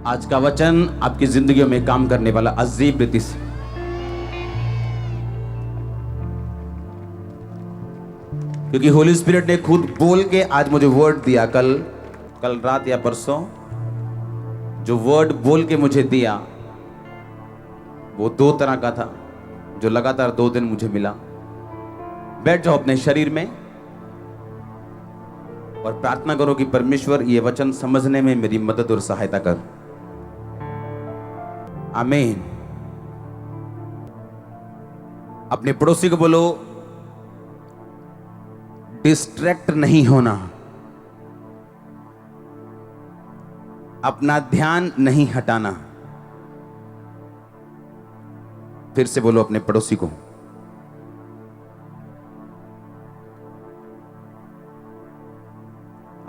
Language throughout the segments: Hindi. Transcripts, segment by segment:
आज का वचन आपकी जिंदगियों में काम करने वाला अजीब रीति से। क्योंकि होली स्पिरिट ने खुद बोल के आज मुझे वर्ड दिया, कल रात या परसों जो वर्ड बोल के मुझे दिया वो 2 तरह का था, जो लगातार 2 दिन मुझे मिला। बैठ जाओ अपने शरीर में और प्रार्थना करो कि परमेश्वर ये वचन समझने में मेरी मदद और सहायता कर। आमीन। अपने पड़ोसी को बोलो, डिस्ट्रैक्ट नहीं होना, अपना ध्यान नहीं हटाना। फिर से बोलो अपने पड़ोसी को,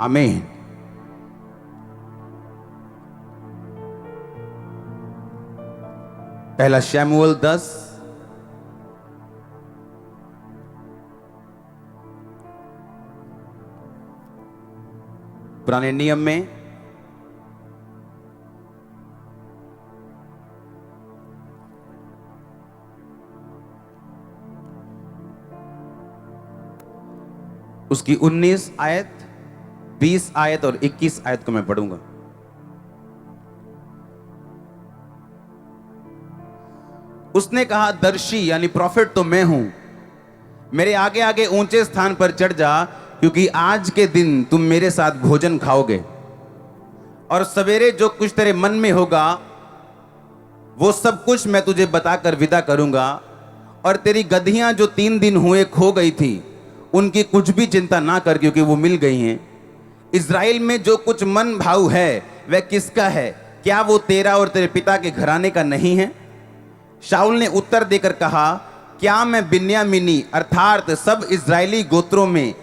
आमीन। पहला शमूएल 10 पुराने नियम में उसकी 19 आयत, 20 आयत और 21 आयत को मैं पढ़ूंगा। उसने कहा, दर्शी यानी प्रॉफिट तो मैं हूं, मेरे आगे आगे ऊंचे स्थान पर चढ़ जा, क्योंकि आज के दिन तुम मेरे साथ भोजन खाओगे और सवेरे जो कुछ तेरे मन में होगा वो सब कुछ मैं तुझे बताकर विदा करूंगा। और तेरी गधियां जो 3 दिन हुए खो गई थी, उनकी कुछ भी चिंता ना कर, क्योंकि वो मिल गई हैं। इज़राइल में जो कुछ मन भाव है वह किसका है? क्या वो तेरा और तेरे पिता के घराने का नहीं है? शाऊल ने उत्तर देकर कहा, क्या मैं बिन्यामीनी अर्थात सब इज़राइली गोत्रों में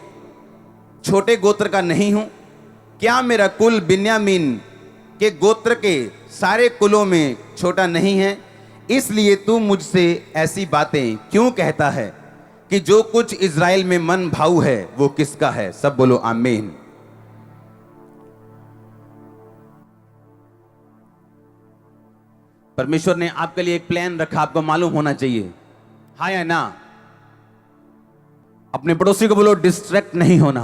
छोटे गोत्र का नहीं हूं? क्या मेरा कुल बिन्यामीन के गोत्र के सारे कुलों में छोटा नहीं है? इसलिए तू मुझसे ऐसी बातें क्यों कहता है कि जो कुछ इज़राइल में मन भाऊ है वो किसका है? सब बोलो आमीन। परमेश्वर ने आपके लिए एक प्लान रखा, आपको मालूम होना चाहिए, हाँ या ना? अपने पड़ोसी को बोलो, डिस्ट्रैक्ट नहीं होना,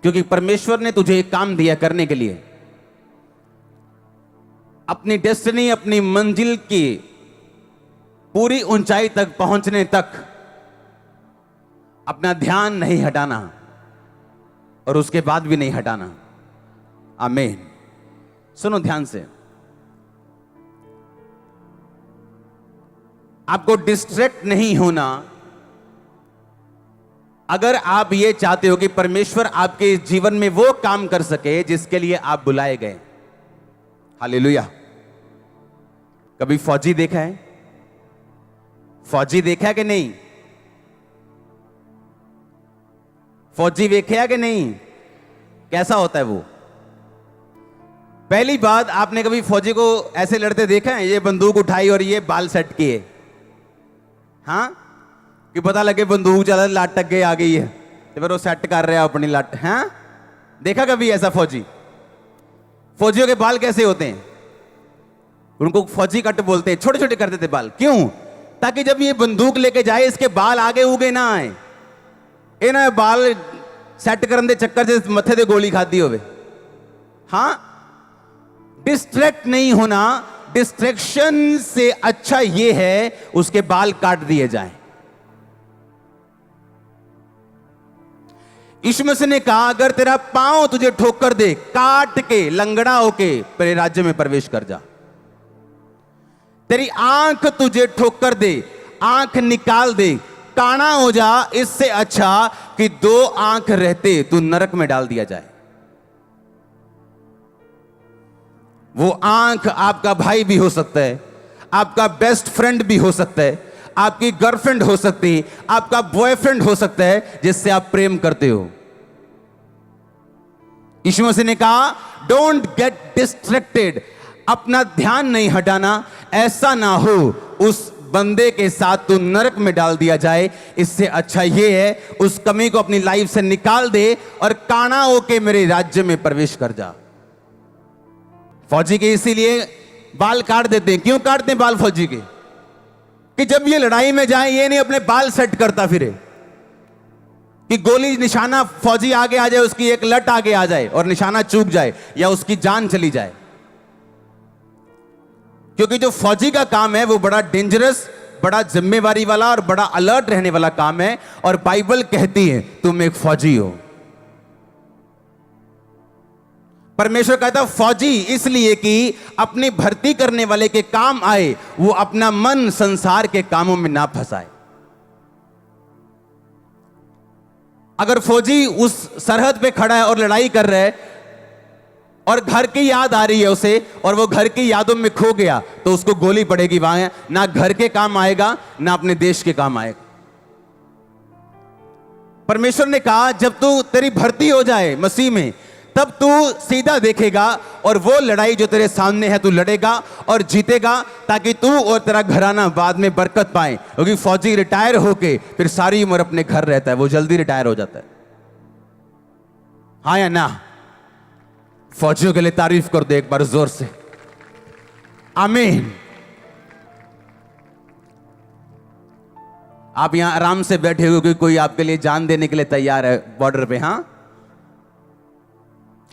क्योंकि परमेश्वर ने तुझे एक काम दिया करने के लिए। अपनी डेस्टिनी, अपनी मंजिल की पूरी ऊंचाई तक पहुंचने तक अपना ध्यान नहीं हटाना और उसके बाद भी नहीं हटाना। आमीन। सुनो ध्यान से, आपको डिस्ट्रैक्ट नहीं होना अगर आप ये चाहते हो कि परमेश्वर आपके जीवन में वो काम कर सके जिसके लिए आप बुलाए गए। हालेलुया। कभी फौजी देखा है? फौजी देखा है कि नहीं? फौजी देखे है कि नहीं? कैसा होता है वो? पहली बात, आपने कभी फौजी को ऐसे लड़ते देखा है? ये बंदूक उठाई और ये बाल सेट किए, हाँ, कि पता लगे बंदूक चला, लाट टक गई आ गई है, तो फिर वो सेट कर रहा है अपनी लाट। हाँ, देखा कभी ऐसा फौजी? फौजियों के बाल कैसे होते हैं? उनको फौजी कट बोलते हैं, छोटे छोटे कर देते बाल। क्यों? ताकि जब ये बंदूक लेके जाए इसके बाल आगे उगे ना आए, ये ना बाल सेट करने दे चक्कर से मथे दे गोली खाती होवे। हाँ, डिस्ट्रैक्ट नहीं होना। डिस्ट्रैक्शन से अच्छा यह है उसके बाल काट दिए जाएं। यीशु मसीह ने कहा, अगर तेरा पांव तुझे ठोकर दे, काट के लंगड़ा होके तेरे राज्य में प्रवेश कर जा। तेरी आंख तुझे ठोकर दे, आंख निकाल दे, काना हो जा, इससे अच्छा कि 2 आंख रहते तू नरक में डाल दिया जाए। वो आंख आपका भाई भी हो सकता है, आपका बेस्ट फ्रेंड भी हो सकता है, आपकी गर्लफ्रेंड हो सकती है, आपका बॉयफ्रेंड हो सकता है जिससे आप प्रेम करते हो। यीशु मसीह ने कहा, डोंट गेट डिस्ट्रैक्टेड, अपना ध्यान नहीं हटाना, ऐसा ना हो उस बंदे के साथ तू नरक में डाल दिया जाए। इससे अच्छा यह है उस कमी को अपनी लाइफ से निकाल दे और काना होके मेरे राज्य में प्रवेश कर जा। फौजी के इसीलिए बाल काट देते हैं। क्यों काटते हैं बाल फौजी के? कि जब ये लड़ाई में जाए ये नहीं अपने बाल सेट करता फिरे, कि गोली निशाना फौजी आगे आ जाए, उसकी एक लट आगे आ जाए और निशाना चूक जाए या उसकी जान चली जाए। क्योंकि जो फौजी का काम है वो बड़ा डेंजरस, बड़ा जिम्मेवारी वाला और बड़ा अलर्ट रहने वाला काम है। और बाइबल कहती है तुम एक फौजी हो। परमेश्वर कहता फौजी इसलिए कि अपनी भर्ती करने वाले के काम आए, वो अपना मन संसार के कामों में ना फंसाए। अगर फौजी उस सरहद पे खड़ा है और लड़ाई कर रहा है और घर की याद आ रही है उसे और वो घर की यादों में खो गया, तो उसको गोली पड़ेगी, वहां ना घर के काम आएगा ना अपने देश के काम आएगा। परमेश्वर ने कहा जब तू तेरी भर्ती हो जाए मसीह में, तब तू सीधा देखेगा और वो लड़ाई जो तेरे सामने है तू लड़ेगा और जीतेगा, ताकि तू और तेरा घराना बाद में बरकत पाए। क्योंकि फौजी रिटायर होके फिर सारी उम्र अपने घर रहता है, वो जल्दी रिटायर हो जाता है। हाँ या ना? फौजियों के लिए तारीफ कर दो एक बार जोर से, आमीन। आप यहां आराम से बैठे हो कि कोई आपके लिए जान देने के लिए तैयार है बॉर्डर पे। हां,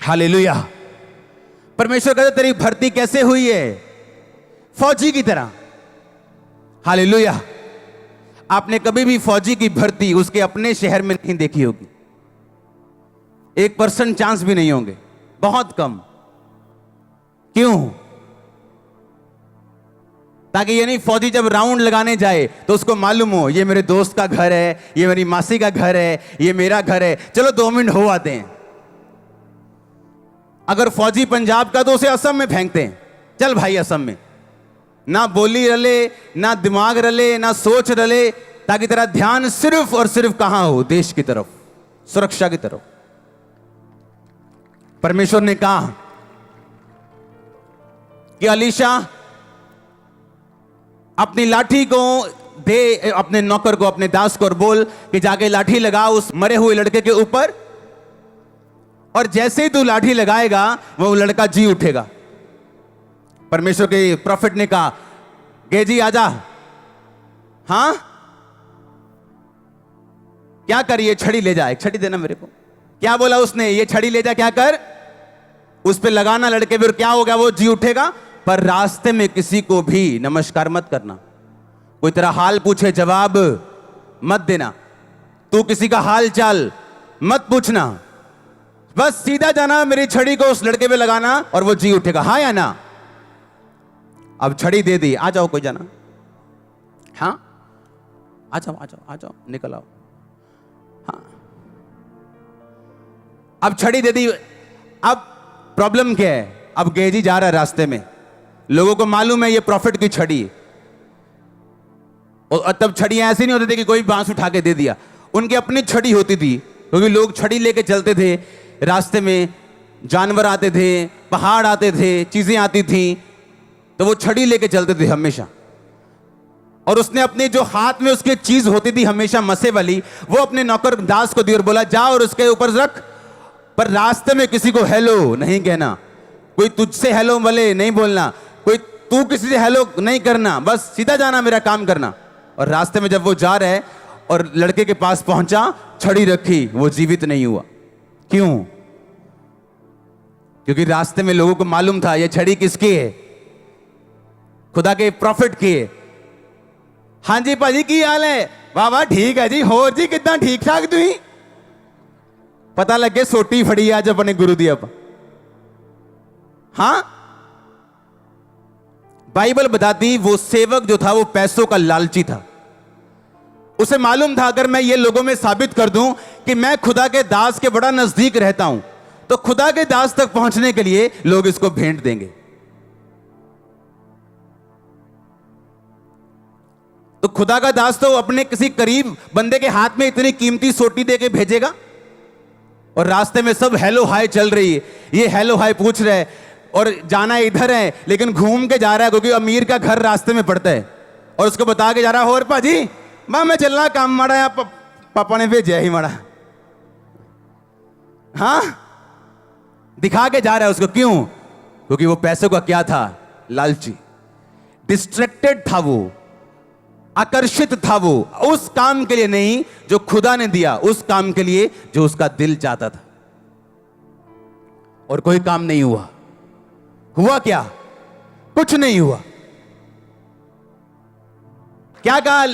हालेलुया। परमेश्वर कहते तेरी भर्ती कैसे हुई है? फौजी की तरह। हालेलुया। आपने कभी भी फौजी की भर्ती उसके अपने शहर में नहीं देखी होगी, 1% चांस भी नहीं होंगे, बहुत कम। क्यों? ताकि ये नहीं फौजी जब राउंड लगाने जाए तो उसको मालूम हो ये मेरे दोस्त का घर है, ये मेरी मासी का घर है, ये मेरा घर है, चलो 2 मिनट हो आते हैं। अगर फौजी पंजाब का तो उसे असम में फेंकते हैं, चल भाई असम में। ना बोली रले, ना दिमाग रले, ना सोच रले, ताकि तेरा ध्यान सिर्फ और सिर्फ कहां हो? देश की तरफ, सुरक्षा की तरफ। परमेश्वर ने कहा कि अलीशा अपनी लाठी को दे अपने नौकर को, अपने दास को, और बोल कि जाके लाठी लगा उस मरे हुए लड़के के ऊपर, और जैसे ही तू लाठी लगाएगा वो लड़का जी उठेगा। परमेश्वर के प्रॉफिट ने कहा गेजी आजा। हां, क्या कर? ये छड़ी ले जा, एक छड़ी देना मेरे को। क्या बोला उसने? ये छड़ी ले जा, क्या कर? उस पे लगाना लड़के पे, क्या हो गया? वो जी उठेगा। पर रास्ते में किसी को भी नमस्कार मत करना, कोई तेरा हाल पूछे जवाब मत देना, तू किसी का हाल चाल मत पूछना, बस सीधा जाना, मेरी छड़ी को उस लड़के पे लगाना और वो जी उठेगा। हाँ या ना? अब छड़ी दे दी, आ जाओ कोई जाना। हाँ, आ जाओ आ जाओ आ जाओ, निकल आओ। हाँ, अब छड़ी दे दी। अब प्रॉब्लम क्या है? अब गेजी जा रहा है रास्ते में, लोगों को मालूम है ये प्रॉफिट की छड़ी है। और तब छड़ियां ऐसी नहीं होती थी कि कोई बांस उठा के दे दिया, उनकी अपनी छड़ी होती थी, क्योंकि लोग छड़ी लेके चलते थे। रास्ते में जानवर आते थे, पहाड़ आते थे, चीजें आती थी, तो वो छड़ी लेके चलते थे हमेशा। और उसने अपने जो हाथ में उसकी चीज होती थी हमेशा मसे वाली, वो अपने नौकर दास को दी और बोला जा और उसके ऊपर रख। पर रास्ते में किसी को हेलो नहीं कहना, कोई तुझसे हेलो वाले नहीं बोलना, कोई तू किसी से हेलो नहीं करना, बस सीधा जाना, मेरा काम करना। और रास्ते में जब वो जा रहा है और लड़के के पास पहुंचा, छड़ी रखी, वो जीवित नहीं हुआ। क्यों? क्योंकि रास्ते में लोगों को मालूम था ये छड़ी किसकी है? खुदा के प्रॉफिट की है। हाँ जी भाजी की हाल है? वाह वाह ठीक है जी, हो जी कितना ठीक ठाक तुम? पता लगे सोटी फड़ी आज अपने गुरु दी। अब हां, बाइबल बताती वो सेवक जो था वो पैसों का लालची था। उसे मालूम था अगर मैं ये लोगों में साबित कर दूं कि मैं खुदा के दास के बड़ा नजदीक रहता हूं, तो खुदा के दास तक पहुंचने के लिए लोग इसको भेंट देंगे। तो खुदा का दास तो अपने किसी करीब बंदे के हाथ में इतनी कीमती सोटी देके भेजेगा? और रास्ते में सब हेलो हाय चल रही है, ये हेलो हाय पूछ रहे और जाना इधर है, लेकिन घूम के जा रहा है क्योंकि अमीर का घर रास्ते में पड़ता है, और उसको बता के जा रहा है और पाजी मैं चल रहा काम माड़ा या पापा ने भेजा ही माड़ा। हाँ, दिखा के जा रहा है उसको। क्यों? क्योंकि वो पैसों का क्या था? लालची। डिस्ट्रैक्टेड था वो, आकर्षित था वो उस काम के लिए नहीं जो खुदा ने दिया, उस काम के लिए जो उसका दिल चाहता था। और कोई काम नहीं हुआ। हुआ क्या? कुछ नहीं हुआ। क्या कहा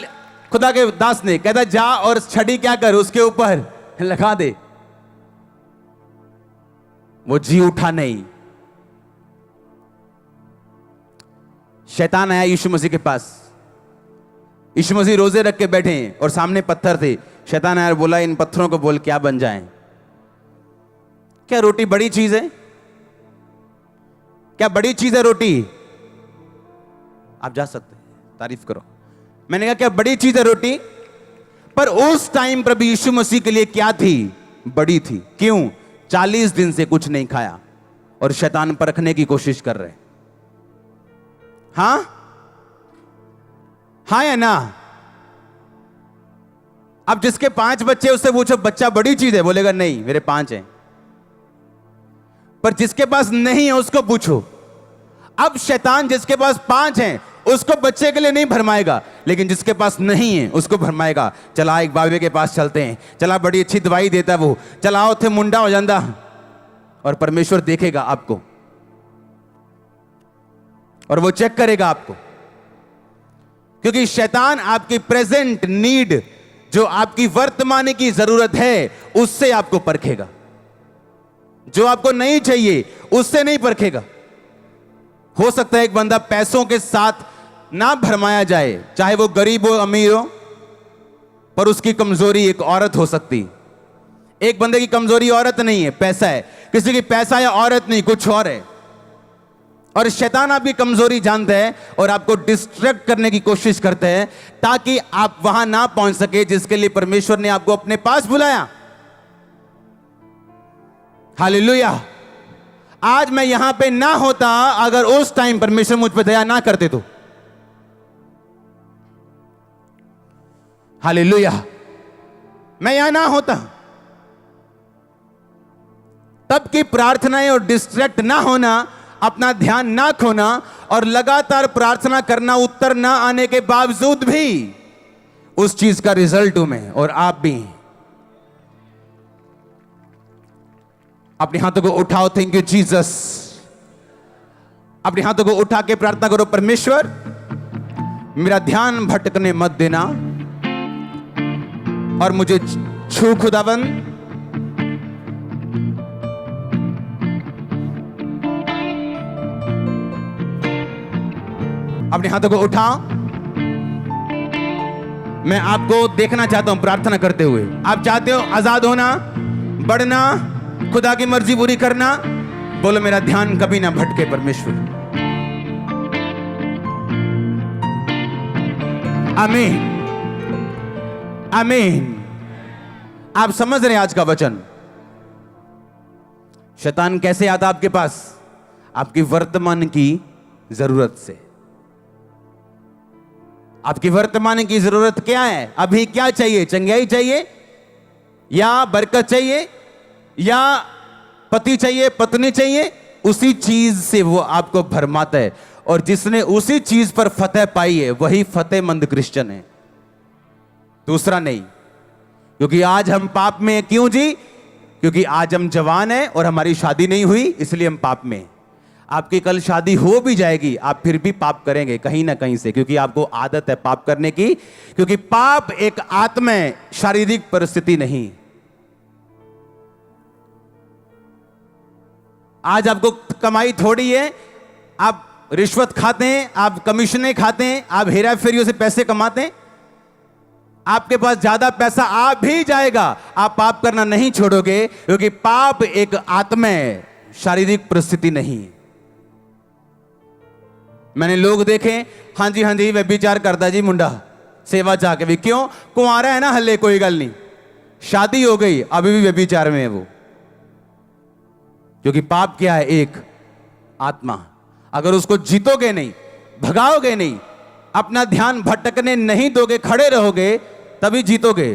खुदा के दास ने? कहता जा और छड़ी क्या कर, उसके ऊपर लगा दे। वो जी उठा नहीं। शैतान आया यीशु मसीह के पास। यीशु मसीह रोजे रख के बैठे हैं और सामने पत्थर थे। शैतान आया और बोला इन पत्थरों को बोल क्या बन जाएं। क्या रोटी बड़ी चीज है? क्या बड़ी चीज है रोटी? आप जा सकते हैं, तारीफ करो। मैंने कहा क्या बड़ी चीज है रोटी? पर उस टाइम प्रभु यीशु मसीह के लिए क्या थी? बड़ी थी। क्यों? 40 दिन से कुछ नहीं खाया और शैतान परखने की कोशिश कर रहे। हां हां या ना? अब जिसके 5 बच्चे उससे पूछो बच्चा बड़ी चीज है, बोलेगा नहीं मेरे 5 हैं। पर जिसके पास नहीं है उसको पूछो। अब शैतान जिसके पास 5 हैं उसको बच्चे के लिए नहीं भरमाएगा, लेकिन जिसके पास नहीं है उसको भरमाएगा। चला एक बाबे के पास चलते हैं, चला बड़ी अच्छी दवाई देता वो, चलाओ थे मुंडा हो जाता। और परमेश्वर देखेगा आपको और वो चेक करेगा आपको, क्योंकि शैतान आपकी प्रेजेंट नीड, जो आपकी वर्तमान की जरूरत है, उससे आपको परखेगा। जो आपको नहीं चाहिए उससे नहीं परखेगा। हो सकता है एक बंदा पैसों के साथ ना भरमाया जाए, चाहे वो गरीब हो अमीर हो, पर उसकी कमजोरी एक औरत हो सकती। एक बंदे की कमजोरी औरत नहीं है, पैसा है। किसी की पैसा या औरत नहीं, कुछ और है। और शैतान आपकी कमजोरी जानता है और आपको डिस्ट्रैक्ट करने की कोशिश करता है ताकि आप वहां ना पहुंच सके जिसके लिए परमेश्वर ने आपको अपने पास बुलाया। हालेलुया। आज मैं यहां पे ना होता अगर उस टाइम परमेश्वर मुझ पर दया ना करते तो। हालेलुया। मैं यहां ना होता। तब की प्रार्थनाएं और डिस्ट्रैक्ट ना होना, अपना ध्यान ना खोना और लगातार प्रार्थना करना, उत्तर ना आने के बावजूद भी उस चीज का रिजल्ट हूं मैं और आप भी। अपने हाथों को उठाओ, थैंक यू जीसस। अपने हाथों को उठा के प्रार्थना करो, परमेश्वर मेरा ध्यान भटकने मत देना और मुझे छू खुदाबंद। अपने हाथों को उठाओ। मैं आपको देखना चाहता हूं प्रार्थना करते हुए। आप चाहते हो आजाद होना, बढ़ना, खुदा की मर्जी पूरी करना? बोलो मेरा ध्यान कभी ना भटके परमेश्वर। आमीन आमीन। आप समझ रहे हैं आज का वचन? शैतान कैसे आता आपके पास? आपकी वर्तमान की जरूरत से। आपकी वर्तमान की जरूरत क्या है? अभी क्या चाहिए? चंगाई चाहिए या बरकत चाहिए या पति चाहिए, पत्नी चाहिए? उसी चीज से वो आपको भरमाता है और जिसने उसी चीज पर फतेह पाई है वही फतेहमंद क्रिश्चियन है, दूसरा नहीं। क्योंकि आज हम पाप में हैं। क्यों जी? क्योंकि आज हम जवान हैं और हमारी शादी नहीं हुई, इसलिए हम पाप में हैं। आपकी कल शादी हो भी जाएगी, आप फिर भी पाप करेंगे कहीं ना कहीं से, क्योंकि आपको आदत है पाप करने की। क्योंकि पाप एक आत्मा है, शारीरिक परिस्थिति नहीं। आज आपको कमाई थोड़ी है, आप रिश्वत खाते हैं, आप कमीशनें खाते हैं, आप हेरा फेरियों से पैसे कमाते हैं। आपके पास ज्यादा पैसा आ भी जाएगा, आप पाप करना नहीं छोड़ोगे, क्योंकि पाप एक आत्मा है, शारीरिक परिस्थिति नहीं। मैंने लोग देखे, हाँ जी व्यभिचार करता जी मुंडा, सेवा जाके भी। क्यों? कुंवारा है ना हल्ले, कोई गल नहीं। शादी हो गई अभी भी व्यभिचार में है वो। क्योंकि पाप क्या है? एक आत्मा। अगर उसको जीतोगे नहीं, भगाओगे नहीं, अपना ध्यान भटकने नहीं दोगे, खड़े रहोगे, तभी जीतोगे।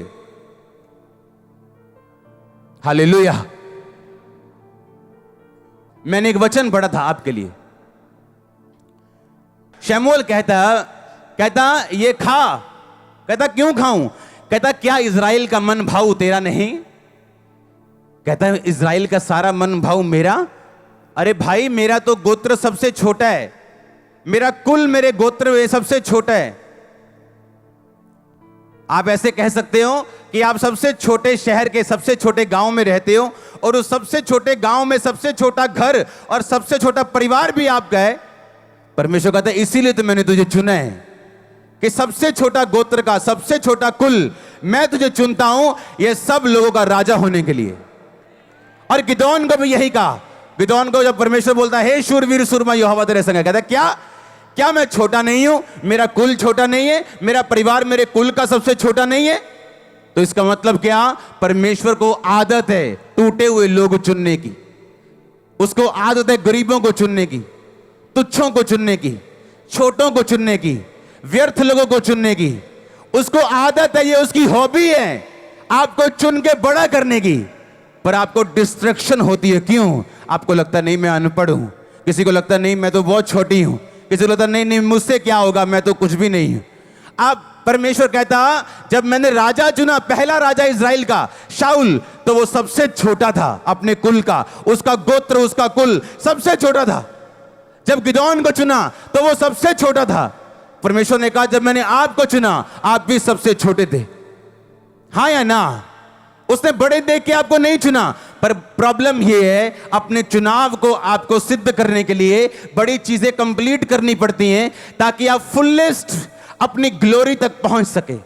हालेलुया। मैंने एक वचन पढ़ा था आपके लिए। शमूएल कहता ये खा। कहता क्यों खाऊं? कहता क्या इज़राइल का मन भाव तेरा नहीं? कहता है इज़राइल का सारा मन भाव मेरा। अरे भाई, मेरा तो गोत्र सबसे छोटा है, मेरा कुल मेरे गोत्र में सबसे छोटा है। आप ऐसे कह सकते हो कि आप सबसे छोटे शहर के सबसे छोटे गांव में रहते हो और उस सबसे छोटे गांव में सबसे छोटा घर और सबसे छोटा परिवार भी आपका है। परमेश्वर कहता है इसीलिए तो मैंने तुझे चुना है कि सबसे छोटा गोत्र का सबसे छोटा कुल मैं तुझे चुनता हूं, ये सब लोगों का राजा होने के लिए। और गिदोन को भी यही कहा। गिदोन को जब परमेश्वर बोलता है हे शूरवीर सूरमा यहोवा तेरे संग है, कहता है क्या मैं छोटा नहीं हूं? मेरा कुल छोटा नहीं है? मेरा परिवार मेरे कुल का सबसे छोटा नहीं है? तो इसका मतलब क्या? परमेश्वर को आदत है टूटे हुए लोग चुनने की, उसको आदत है गरीबों को चुनने की, तुच्छों को चुनने की, छोटों को चुनने की, व्यर्थ लोगों को चुनने की। उसको आदत है, ये उसकी हॉबी है आपको चुन के बड़ा करने की। पर आपको डिस्ट्रैक्शन होती है। क्यों? आपको लगता है नहीं मैं अनपढ़ हूं, किसी को लगता है नहीं मैं तो बहुत छोटी हूं, किसी को लगता है नहीं मुझसे क्या होगा, मैं तो कुछ भी नहीं हूं। आप परमेश्वर कहता जब मैंने राजा चुना, पहला राजा इज़राइल का शाऊल, तो वो सबसे छोटा था अपने कुल का, उसका गोत्र उसका कुल सबसे छोटा था। जब गिदोन को चुना तो वो सबसे छोटा था। परमेश्वर ने कहा जब मैंने आपको चुना आप भी सबसे छोटे थे। हाँ या ना? उसने बड़े देख के आपको नहीं चुना। पर प्रॉब्लम यह है अपने चुनाव को आपको सिद्ध करने के लिए बड़ी चीजें कंप्लीट करनी पड़ती हैं ताकि आप फुलेस्ट अपनी ग्लोरी तक पहुंच सके।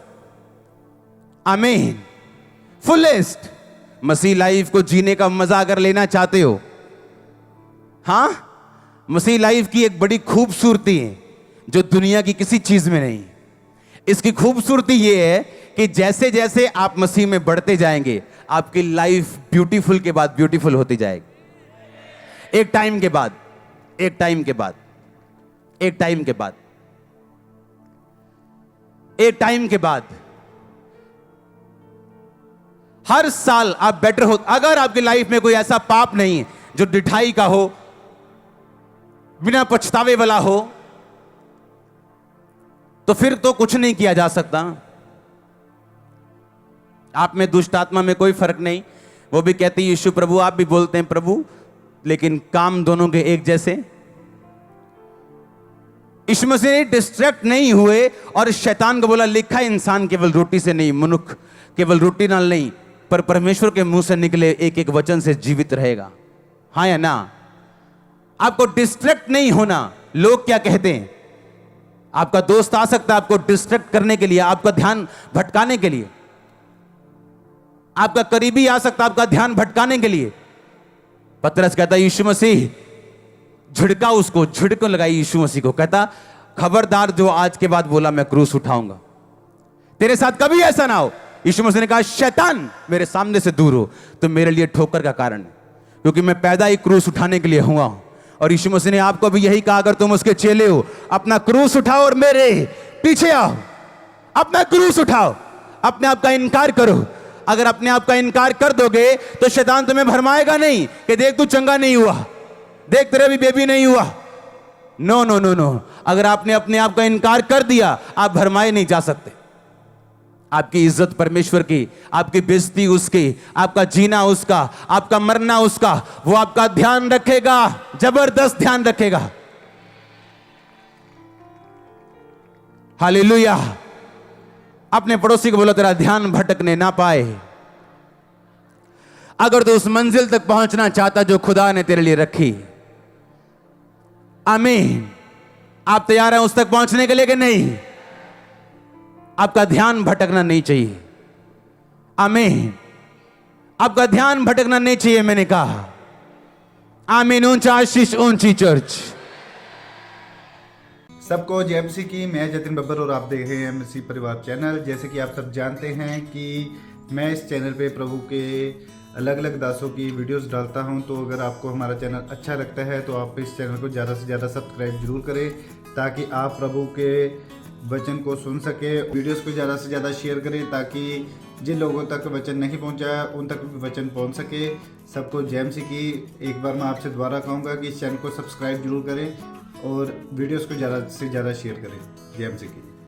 आमीन। फुलेस्ट मसीह लाइफ को जीने का मजा अगर लेना चाहते हो, हां, मसीह लाइफ की एक बड़ी खूबसूरती है जो दुनिया की किसी चीज में नहीं। इसकी खूबसूरती यह है कि जैसे जैसे आप मसीह में बढ़ते जाएंगे आपकी लाइफ ब्यूटीफुल के बाद ब्यूटीफुल होती जाएगी। एक टाइम के बाद एक टाइम के बाद एक टाइम के बाद एक टाइम के बाद हर साल आप बेटर हो। अगर आपकी लाइफ में कोई ऐसा पाप नहीं है जो डिठाई का हो, बिना पछतावे वाला हो, तो फिर तो कुछ नहीं किया जा सकता। आप में दुष्ट आत्मा में कोई फर्क नहीं। वो भी कहती है यीशु प्रभु, आप भी बोलते हैं प्रभु, लेकिन काम दोनों के एक जैसे। यीशु मसीह डिस्ट्रैक्ट नहीं हुए और शैतान को बोला लिखा है इंसान केवल रोटी से नहीं, मनुष्य केवल रोटी नाल नहीं पर परमेश्वर के मुंह से निकले एक एक वचन से जीवित रहेगा। हाँ या ना? आपको डिस्ट्रैक्ट नहीं होना। लोग क्या कहते हैं? आपका दोस्त आ सकता है आपको डिस्ट्रैक्ट करने के लिए, आपका ध्यान भटकाने के लिए। आपका करीबी आ सकता है आपका ध्यान भटकाने के लिए। पतरस कहता यीशु मसीह, झिड़का उसको, झिड़कों लगाई यीशु मसीह को, कहता खबरदार जो आज के बाद बोला मैं क्रूस उठाऊंगा, तेरे साथ कभी ऐसा ना हो। यीशु मसीह ने कहा शैतान मेरे सामने से दूर हो। तो मेरे लिए ठोकर का कारण है क्योंकि मैं पैदा ही क्रूस उठाने के लिए हुआ हूं। और यीशु मसीह ने आपको भी यही कहा, अगर तुम उसके चेले हो अपना क्रूस उठाओ और मेरे पीछे आओ। अपना क्रूस उठाओ, अपने आप का इनकार करो। अगर अपने आप का इनकार कर दोगे तो शैतान तुम्हें भरमाएगा नहीं कि देख तू चंगा नहीं हुआ, देख तेरा भी बेबी नहीं हुआ। No no no no. अगर आपने अपने आप का इनकार कर दिया आप भरमाए नहीं जा सकते। आपकी इज्जत परमेश्वर की, आपकी बेइज्जती उसकी, आपका जीना उसका, आपका मरना उसका। वो आपका ध्यान रखेगा, जबरदस्त ध्यान रखेगा। हालेलुया। अपने पड़ोसी को बोलो तेरा ध्यान भटकने ना पाए। अगर तू उस मंजिल तक पहुंचना चाहता जो खुदा ने तेरे लिए रखी, आमीन। आप तैयार हैं उस तक पहुंचने के लिए कि नहीं? आपका ध्यान भटकना नहीं चाहिए। आमीन। आपका ध्यान भटकना नहीं चाहिए, मैंने कहा। आमीन। ऊंचा आशीष, ऊंची चर्च। सबको जय मसीह की। मैं जतिन बब्बर और आप देख रहे हैं मसीह परिवार चैनल। जैसे कि आप सब जानते हैं कि मैं इस चैनल पे प्रभु के अलग अलग दासों की वीडियोस डालता हूं। तो अगर आपको हमारा चैनल अच्छा लगता है तो आप इस चैनल को ज़्यादा से ज़्यादा सब्सक्राइब जरूर करें ताकि आप प्रभु के वचन को सुन सके। वीडियोस को ज़्यादा से ज़्यादा शेयर करें ताकि जिन लोगों तक वचन नहीं पहुंचा उन तक भी वचन पहुंच सके। सबको जय मसीह की। एक बार मैं आपसे दोबारा कहूँगा कि इस चैनल को सब्सक्राइब जरूर करें और वीडियोस को ज़्यादा से ज़्यादा शेयर करें। जय मसीह की।